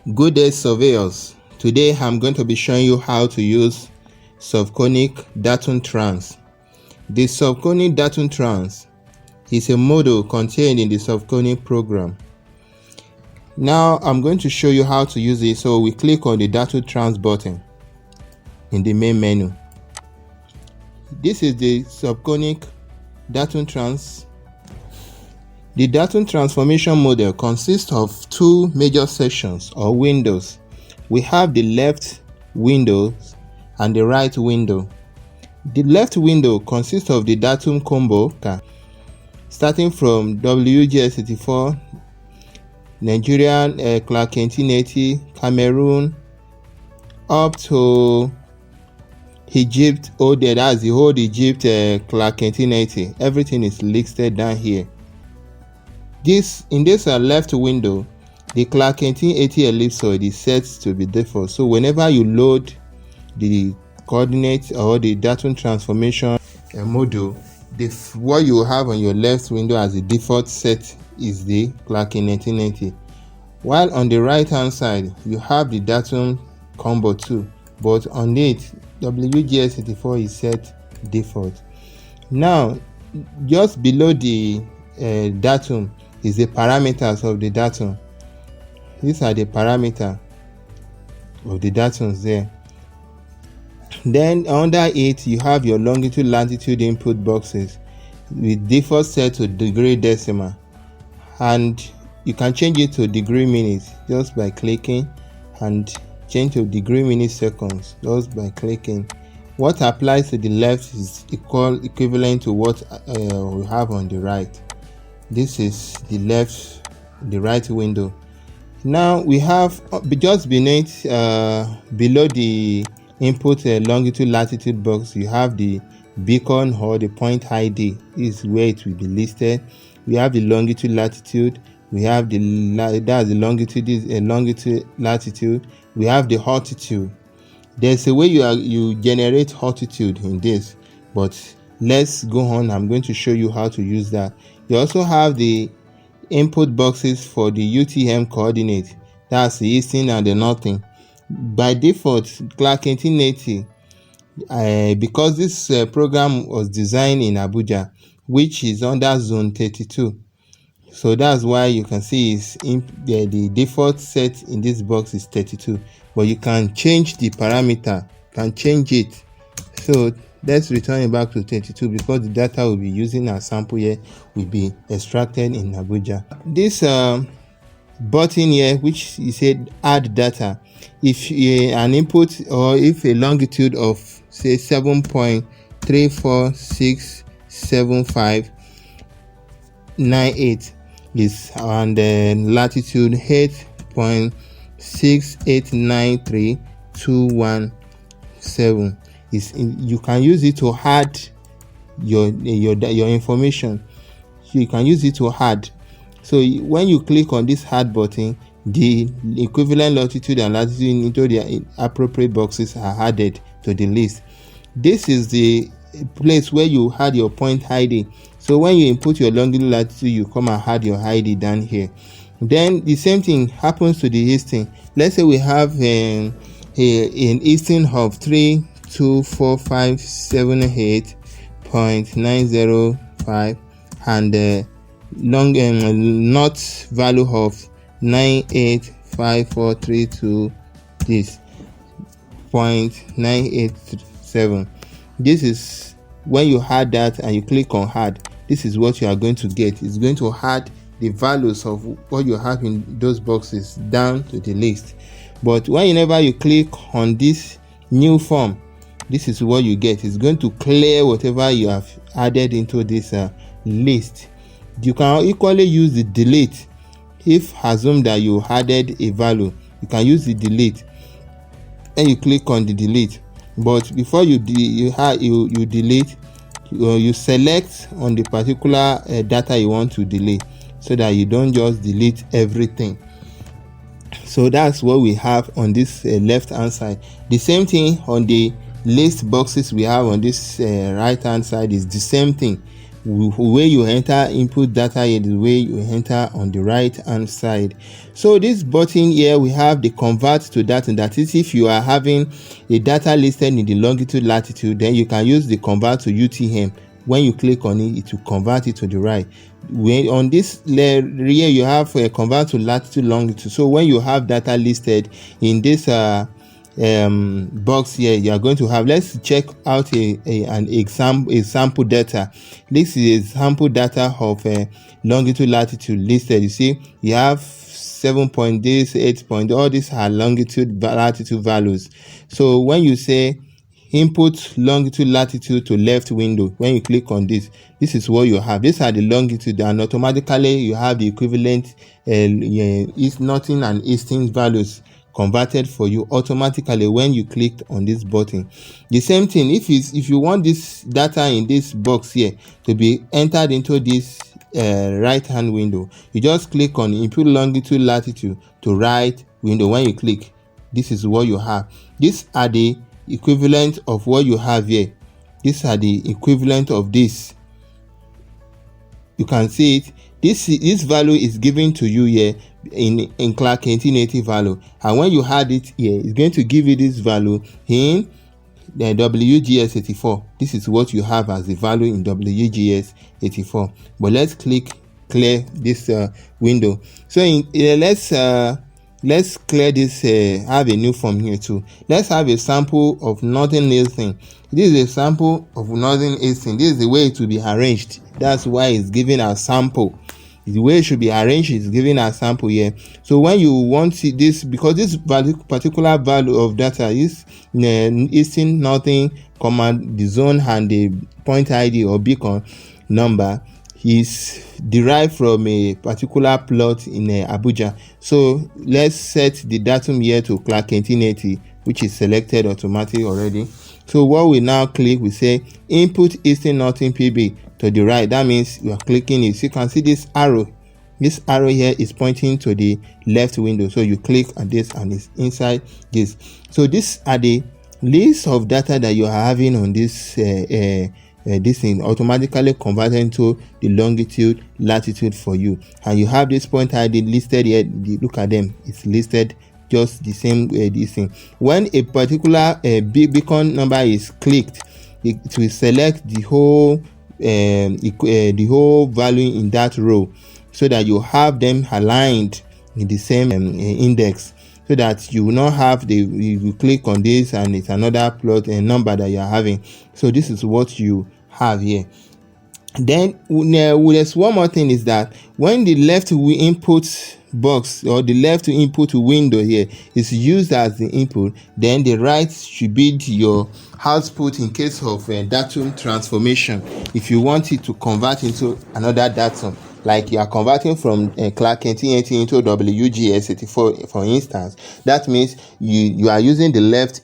Good day, surveyors. Today I'm going to be showing you how to use Survconic datum trans. The Survconic datum trans is a module contained in the Survconic program. Now I'm going to show you how to use it. So we click on the datum trans button in the main menu. This is the Survconic datum trans. The datum transformation model consists of two major sections or windows. We have the left window and the right window. The left window consists of the datum combo starting from WGS84, Nigerian, Clark 1880, Cameroon, up to Egypt, that's the whole Egypt, Clark 1880. Everything is listed down here. In this left window, the Clark 1880 ellipsoid is set to be default. So whenever you load the coordinates or the datum transformation module, what you have on your left window as the default set is the Clark 1880. While on the right hand side, you have the datum combo too, but on it, WGS84 is set default. Now, just below the datum is the parameters of the datum. These are the parameters of the datums there. Then under it, you have your longitude, latitude input boxes with default set to degree decimal, and you can change it to degree minutes just by clicking, and change to degree minutes seconds just by clicking. What applies to the left is equivalent to what we have on the right. This is the right window. Now we have just beneath, below the input longitude latitude box, you have the beacon or the point ID. This is where it will be listed. We have the longitude latitude. We have that's the longitude, longitude latitude. We have the altitude. There's a way you generate altitude in this, but let's go on. I'm going to show you how to use that. You also have the input boxes for the UTM coordinate. That's the eastern and the northern. By default, Clark 1880, because this program was designed in Abuja, which is under zone 32. So that's why you can see the default set in this box is 32. But you can change the parameter, can change it. So let's return it back to 32 because the data we'll be using as sample here will be extracted in Abuja. This button here, which is said add data, if an input or if a longitude of say 7.3467598 is and latitude 8.6893217 you can use it to add your information. You can use it to add. So when you click on this add button, the equivalent longitude and latitude into the appropriate boxes are added to the list. This is the place where you add your point ID. So when you input your longitude latitude, you come and add your ID down here. Then the same thing happens to the eastern. Let's say we have an eastern of 32457.8.905 and north value of 985432, this 0.987. This is when you add that and you click on add. This is what you are going to get. It's going to add the values of what you have in those boxes down to the list. But whenever you click on this new form, this is what you get. It's going to clear whatever you have added into this list. You can equally use the delete. If assume that you added a value, you can use the delete and you click on the delete. But before you delete, you select on the particular data you want to delete, so that you don't just delete everything. So that's what we have on this left hand side. The same thing on the list boxes we have on this right hand side is the same thing, way you enter input data here, the way you enter on the right hand side. So this button here, we have the convert to datum. That is, if you are having a data listed in the longitude latitude, then you can use the convert to UTM. When you click on it, it will convert it to the right. When on this layer here, you have a convert to latitude longitude. So when you have data listed in this box here, you are going to have, let's check out a sample data. This is a sample data of longitude latitude listed. You see, you have 7 point this, 8 point, all these are longitude latitude values. So when you say input longitude latitude to left window, when you click on this, this is what you have. These are the longitude, and automatically you have the equivalent east, northern and eastern values converted for you automatically when you clicked on this button. The same thing, if you want this data in this box here to be entered into this right hand window, you just click on input longitude latitude to right window. When you click, this is what you have. These are the equivalent of what you have here. These are the equivalent of this. You can see it. This value is given to you here in Clark 1880 value, and when you add it here, it's going to give you this value in the WGS 84. This is what you have as the value in WGS 84. But let's clear this window. So let's clear this, have a new form here too. Let's have a sample of northern eastern. This is a sample of northern eastern. This is the way it will be arranged. That's why it's given a sample. The way it should be arranged is given a sample here. So when you want to this, because this particular value of data is eastern, northern, command, the zone and the point ID or beacon number is derived from a particular plot in Abuja. So let's set the datum here to Clark 1880, which is selected automatically already. So what we now click, we say input eastern northern PB to the right. That means you are clicking it. So you can see this arrow. This arrow here is pointing to the left window. So you click on this and it's inside this. So these are the list of data that you are having on this this thing, automatically converted to the longitude latitude for you. And you have this point ID listed here. Look at them, it's listed just the same this thing. When a particular beacon number is clicked, it will select the whole value in that row, so that you have them aligned in the same index, so that you will not have you click on this and it's another plot number that you are having. So this is what you have here. Then there's one more thing, is that when the left input box or the left input window here is used as the input, then the right should be your output in case of datum transformation. If you want it to convert into another datum, like you are converting from Clark 1880 into WGS 84 for instance, that means you are using the left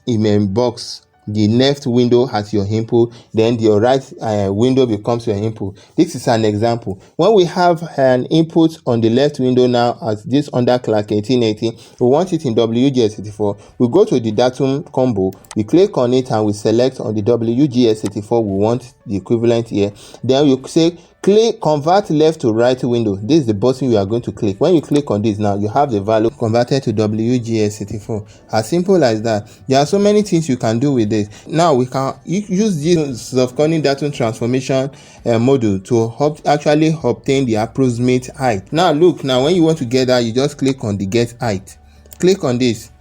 box, the left window as your input, then your right window becomes your input. This is an example. When we have an input on the left window now as this under Clark 1880, we want it in WGS 84. We go to the datum combo, we click on it and we select on the WGS 84 we want the equivalent here. Then you say click convert left to right window. This is the button you are going to click. When you click on this, now you have the value converted to WGS 84. As simple as that. There are so many things you can do with this. Now we can use this Survconic datum transformation module to actually obtain the approximate height. Now look, now when you want to get that, you just click on the get height. Click on this.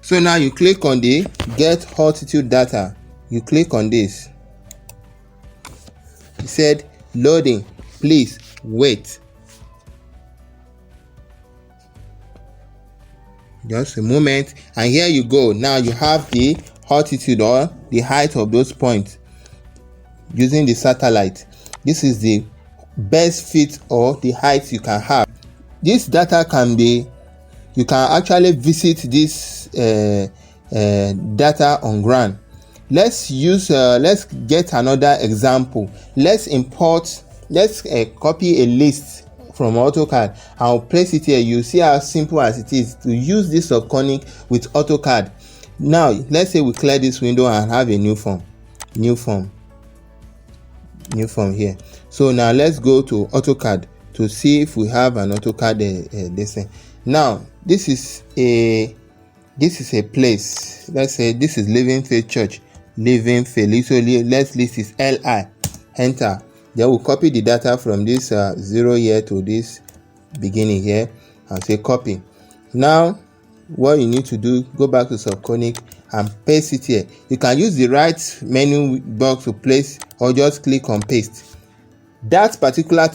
So now you click on the get altitude data. You click on this. It said loading, please wait. Just a moment, and here you go. Now you have the altitude or the height of those points using the satellite. This is the best fit or the height you can have. This data can be, you can actually visit this data on ground. Let's use let's get another example. Let's copy a list from AutoCAD. I'll place it here. You see how simple as it is to use this Survconic with AutoCAD. Now let's say we clear this window and have a new form. new form here. So now let's go to AutoCAD to see if we have an AutoCAD lesson. Now this is a place. Let's say this is Living Faith Church. Living Faith. So let's list is LI. Enter. Then we'll copy the data from this 0 here to this beginning here and say copy. Now what you need to do, go back to Survconic and paste it here. You can use the right menu box to place or just click on paste. That particular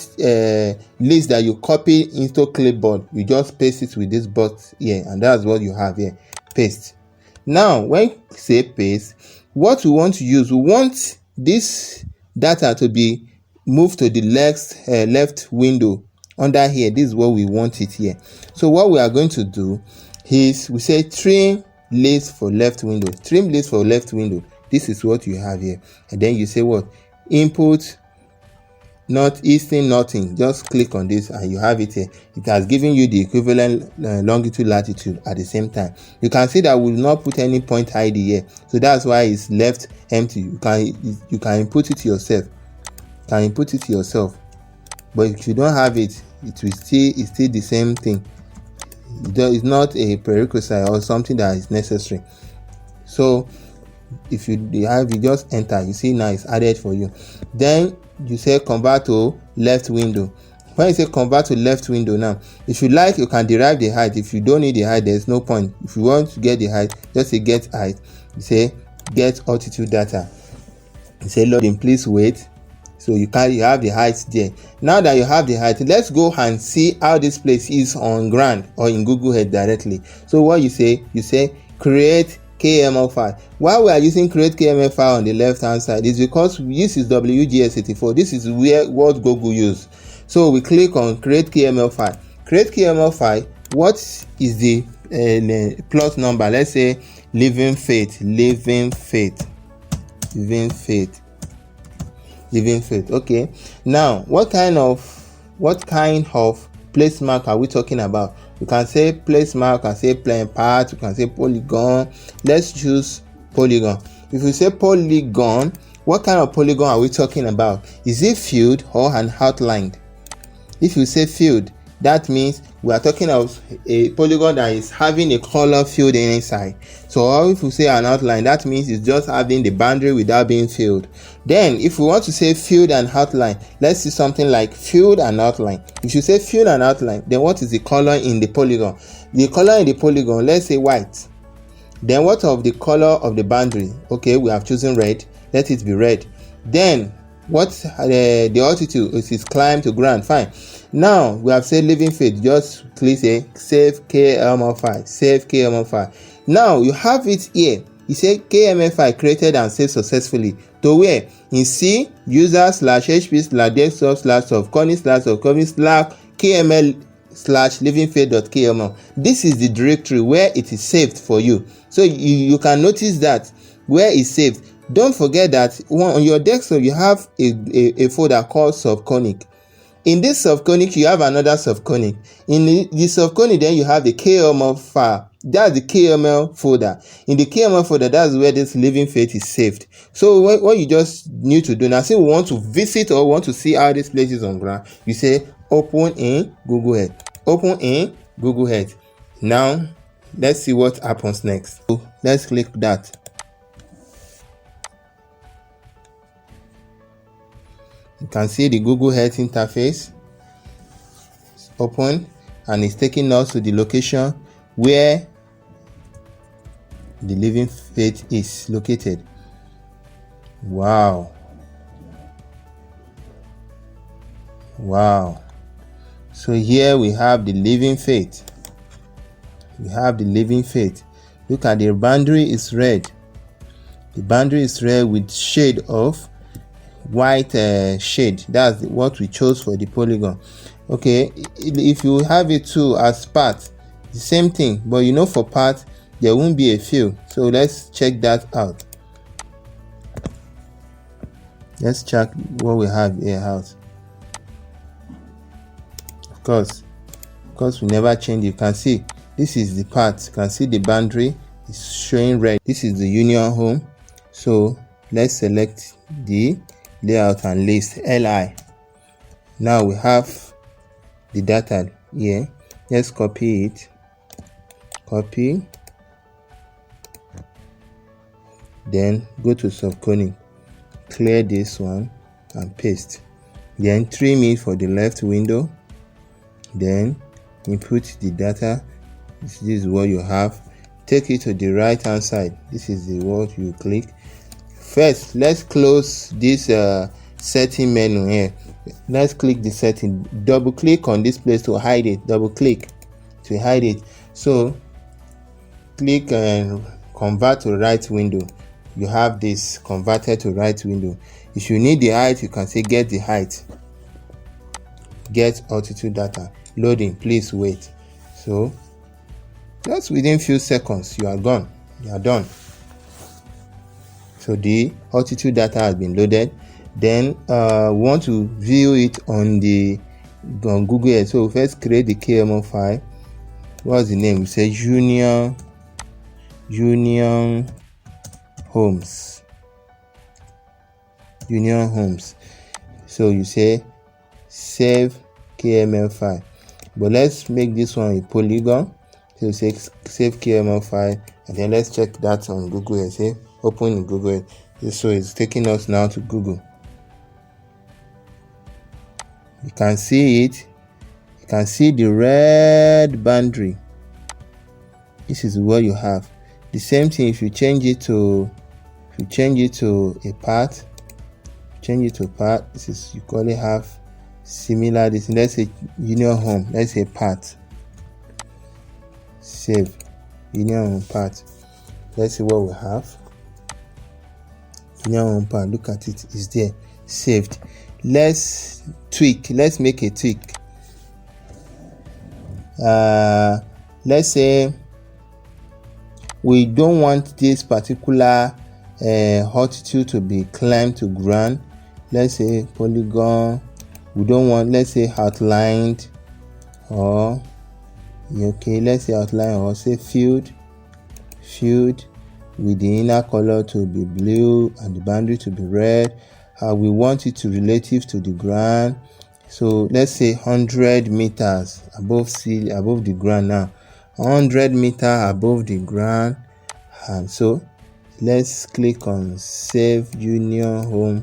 list that you copy into clipboard, you just paste it with this box here, and that's what you have here. Paste. Now when you say paste, what we want to use, we want this data to be moved to the left window under here. This is what we want it here. So what we are going to do is we say trim list for left window. Trim list for left window. This is what you have here, and then you say what? Input northeastern nothing. Just click on this and you have it here. It has given you the equivalent longitude latitude at the same time. You can see that we will not put any point ID here, so that's why it's left empty. You can input it yourself. But if you don't have it, it's still the same thing. It's not a prerequisite or something that is necessary. So if you have, you just enter. You see now it's added for you. Then you say convert to left window. When you say convert to left window, now if you like, you can derive the height. If you don't need the height, there's no point. If you want to get the height, just say get height. You say get altitude data. You say loading, please wait. So you have the height there. Now that you have the height, let's go and see how this place is on ground or in Google Earth directly. So what you say create KML file. Why we are using create KML file on the left hand side is because this is WGS84. This is what Google use. So we click on create KML file. Create KML file. What is the plot number? Let's say Living Faith. Okay. Now what kind of place mark are we talking about? You can say place mark, you can say plane part, you can say polygon. Let's choose polygon. If we say polygon, what kind of polygon are we talking about? Is it filled or an outlined? If you say filled, that means we are talking of a polygon that is having a color filled inside. So if we say an outline, that means it's just having the boundary without being filled. Then if we want to say filled and outline, let's see something like filled and outline. If you say filled and outline, then what is the color in the polygon? The color in the polygon, let's say white. Then what of the color of the boundary? Okay, we have chosen red. Let it be red. Then what the altitude is climb to ground. Fine. Now we have said Living Faith. Just click say save KML file. Save KML file. Now you have it here. You say KML file created and saved successfully. To where? In C user/hp/desktop/Survconic/KML/livingfaith.kml. This is the directory where it is saved for you. So you can notice that where it's saved. Don't forget that on your desktop you have a folder called Survconic. In this Survconic you have another Survconic. In the Survconic then you have the KML file. That's the KML folder. In the KML folder, that's where this Living Faith is saved. So what you just need to do now, say we want to visit or want to see how this place is on ground, you say open in Google Earth. Open in Google Earth. Now let's see what happens next. So let's click that. You can see the Google Earth interface. It's open and it's taking us to the location where the Living Faith is located. Wow. So here we have the Living Faith. Look at the boundary is red. The boundary is red with shade of white shade. That's what we chose for the polygon. Okay, if you have it too as part, the same thing, but you know for part there won't be a fill. So let's check that out. Let's check what we have here out. Of course we never change. You can see this is the part. You can see the boundary is showing red. This is the union home. So let's select the layout and list, li. Now we have the data here. Let's copy it, copy, then go to Survconic, clear this one and paste, then trim it for the left window, then input the data. This is what you have. Take it to the right hand side. This is the word you click. First, let's close this setting menu here. Let's click the setting, double click on this place to hide it, double click to hide it. So click and convert to right window. You have this converted to right window. If you need the height, you can say get the height, get altitude data, loading, please wait. So just within few seconds you are gone, you are done. So the altitude data has been loaded. Then want to view it on Google Earth. So first create the KML file. What's the name? We say Union Homes. Union Homes. So you say save KML file. But let's make this one a polygon. So you say save KML file, and then let's check that on Google Earth. Say open in Google Earth. So it's taking us now to Google. You can see it. You can see the red boundary. This is what you have. The same thing if you change it to a part. Change it to part. This is, you currently have similar this. Let's say Union Home. Let's say part. Save Union Home part. Let's see what we have. Union Home part. Look at it. It's there. Saved. Let's tweak. Let's make a tweak. Let's say we don't want this particular altitude to be climbed to ground. Let's say polygon. We don't want, let's say outlined, or okay, let's say outline, or say filled with the inner color to be blue and the boundary to be red. We want it to relative to the ground. So let's say 100 meters above the ground. Now 100 meters above the ground. And so let's click on save Union Home.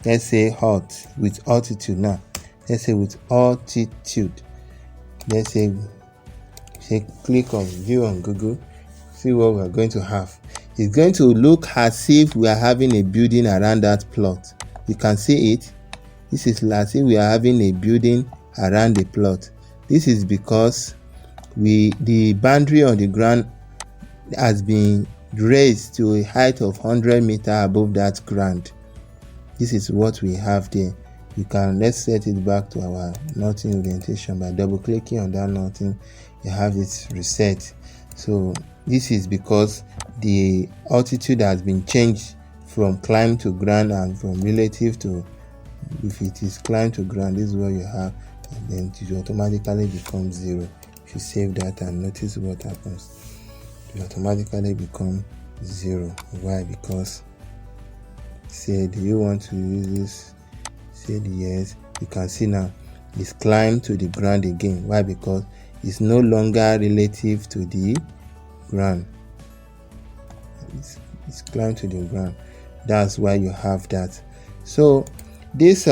Let's say hot with altitude. Now let's say with altitude. Let's say click on view on Google. See what we are going to have. It's going to look as if we are having a building around that plot. You can see it. This is as if we are having a building around the plot. This is because the boundary on the ground has been raised to a height of 100 meters above that ground. This is what we have there. You can, let's set it back to our northern orientation by double clicking on that northern. You have it reset. So this is because the altitude has been changed from climb to ground and from relative to, if it is climb to ground, this is what you have, and then it automatically becomes 0. If you save that and notice what happens, it automatically become 0. Why? Because say, do you want to use this? Say yes. You can see now it's climbed to the ground again. Why? Because it's no longer relative to the ground. It's climbed to the ground. That's why you have that. So this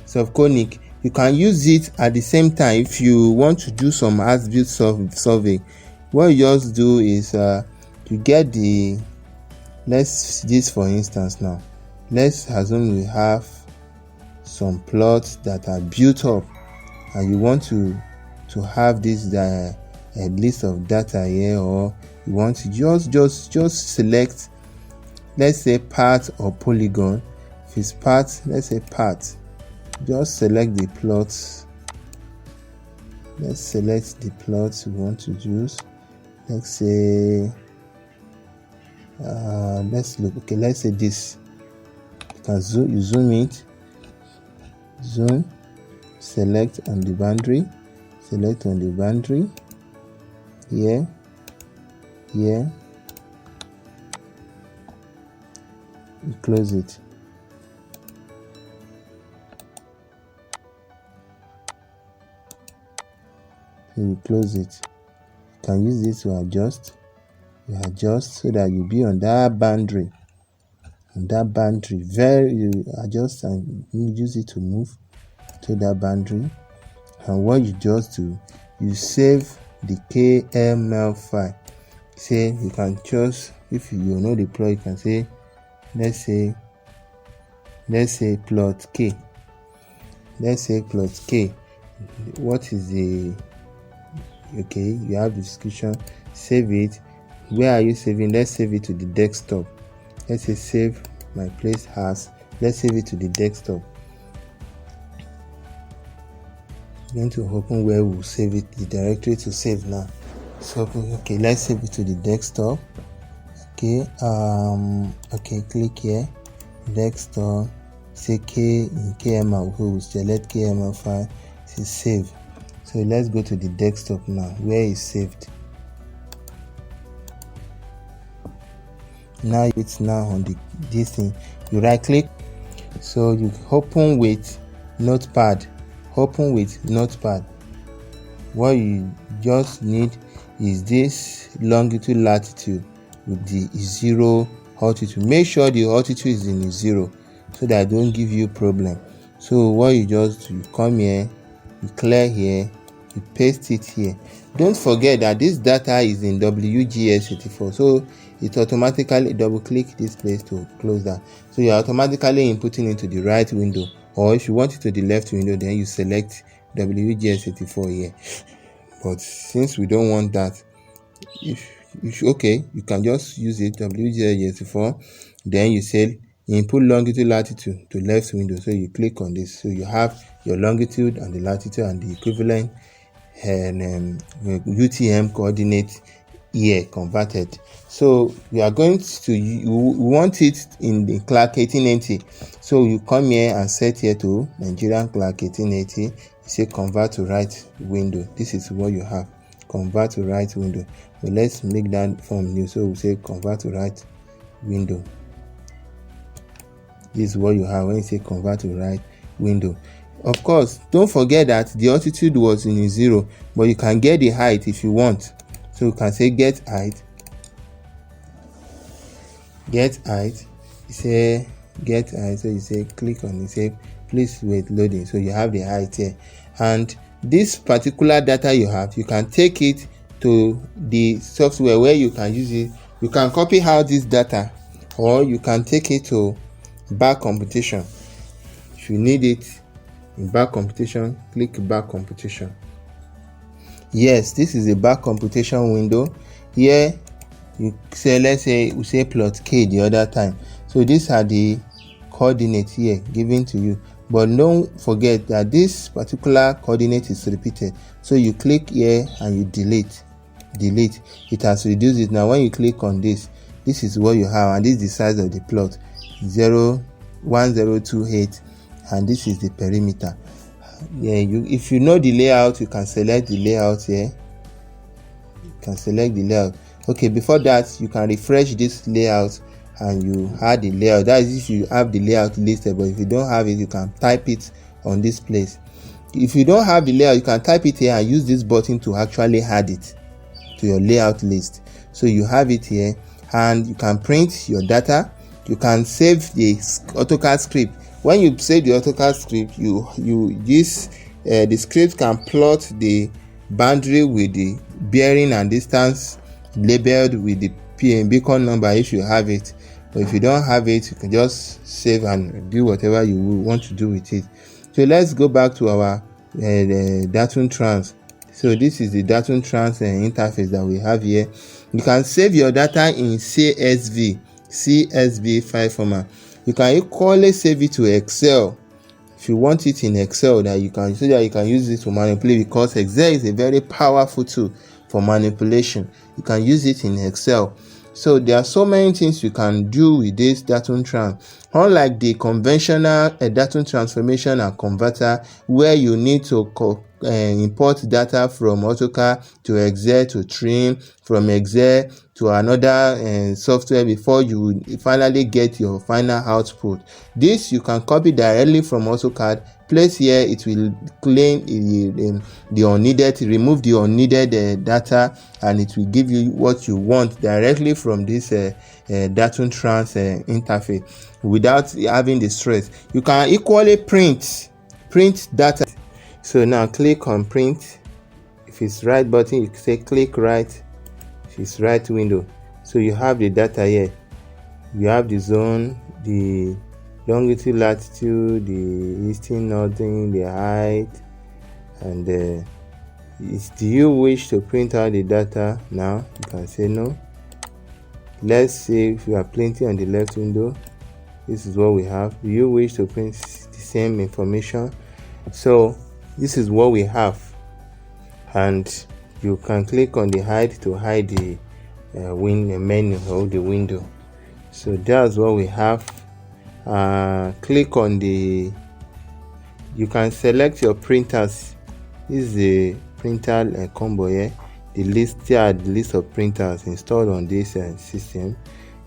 Survconic, you can use it at the same time if you want to do some as-built survey. What you just do is you get the, this for instance. Now let's assume we have some plots that are built up and you want to have this a list of data here, or you want to just select, let's say part or polygon. If it's part, let's say part, just select the plots. Let's select the plots we want to use. Let's say let's look, okay, let's say this. You can zoom it, zoom, select on the boundary, select on the boundary, here, you close it. So you close it. You can use this to adjust. You adjust so that you be on that boundary. On that boundary, you adjust and use it to move to that boundary. And what you just do, you save the KML file. Say you can choose, if you know the plot, you can say, let's say plot K. Let's say plot K. What is the okay? You have the description. Save it. Where are you saving? Let's save it to the desktop. Let's say save my place as. Let's save it to the desktop. I'm going to open where we'll save it, the directory to save now. So okay, let's save it to the desktop. Okay, okay, click here, desktop, say K in KML, we'll select KML file, say save. So let's go to the desktop now, where it's saved. Now it's now on this thing. You right click, so you open with Notepad. Open with Notepad. What you just need is this longitude latitude with the 0 altitude. Make sure the altitude is in 0 so that I don't give you problem. So what you just do, you come here, you clear here, you paste it here. Don't forget that this data is in WGS84, so it automatically double click this place to close that. So you're automatically inputting into the right window, or if you want it to the left window, then you select WGS84 here. But since we don't want that, okay, you can just use it WGS84. Then you say input longitude latitude to left window, so you click on this, so you have your longitude and the latitude and the equivalent and UTM coordinate here converted. So we are going to, you want it in the Clark 1880, so you come here and set here to Nigerian Clark 1880. You say convert to right window. This is what you have, convert to right window. But let's make that form new, so we say convert to right window. This is what you have when you say convert to right window. Of course, don't forget that the altitude was in 0, but you can get the height if you want. So you can say get height. Get height. You say get height. So you say click on it. Say please wait loading. So you have the height here. And this particular data you have, you can take it to the software where you can use it. You can copy out this data, or you can take it to back computation. If you need it in back computation, click back computation. Yes, this is a back computation window. Here you say, let's say we say plot K the other time. So these are the coordinates here given to you, but don't forget that this particular coordinate is repeated. So you click here and you delete. It has reduced it. Now when you click on this, this is what you have, and this is the size of the plot, 1028, and this is the perimeter. Yeah, if you know the layout, you can select the layout here. You can select the layout. Okay, before that, you can refresh this layout and you add the layout. That is if you have the layout listed, but if you don't have it, you can type it on this place. If you don't have the layout, you can type it here and use this button to actually add it to your layout list. So you have it here, and you can print your data. You can save the AutoCAD script. When you save the AutoCAD script, the script can plot the boundary with the bearing and distance labeled with the beacon number if you have it. But if you don't have it, you can just save and do whatever you want to do with it. So let's go back to our datum trans. So this is the datum trans interface that we have here. You can save your data in CSV file format. You can equally save it to Excel if you want it in Excel, that you can use it to manipulate, because Excel is a very powerful tool for manipulation. You can use it in Excel. So there are so many things you can do with this datum trans. Unlike the conventional datum transformation and converter, where you need to import data from AutoCAD to Excel to Trim, from Excel to another software before you finally get your final output. This you can copy directly from AutoCAD, place here. It will clean the unneeded, remove the unneeded data, and it will give you what you want directly from this datum trans interface without having the stress. You can equally print data. So now click on print. If it's right button, you say click right. If it's right window, so you have the data here. You have the zone, the longitude, latitude, the eastern, northern, the height, and do you wish to print out the data now? You can say no. Let's say if you are printing on the left window, this is what we have. Do you wish to print the same information? So this is what we have, and you can click on the hide to hide the menu or the window. So that's what we have. Click on you can select your printers. This is the printer combo here. The list of printers installed on this system.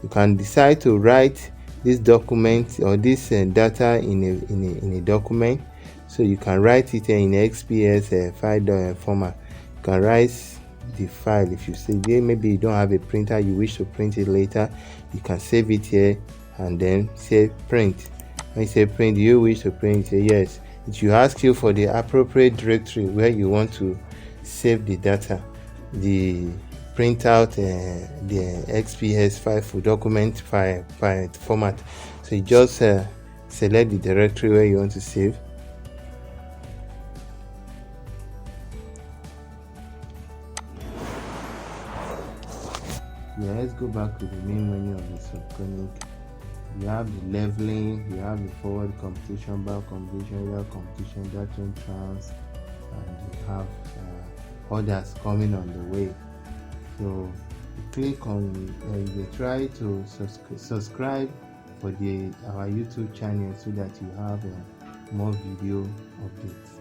You can decide to write this document or this data in a document. So you can write it in XPS file format. You can write the file. If you say maybe you don't have a printer, you wish to print it later, you can save it here and then say print. When you say print, you wish to print, say yes. It will ask you for the appropriate directory where you want to save the data, the print out the XPS file for document file format. So you just select the directory where you want to save. Yeah, let's go back to the main menu of the Survconic. You have the leveling, you have the forward computation, back computation, real computation, datum trans, and you have others coming on the way. So you click on, you try to subscribe for our YouTube channel so that you have more video updates.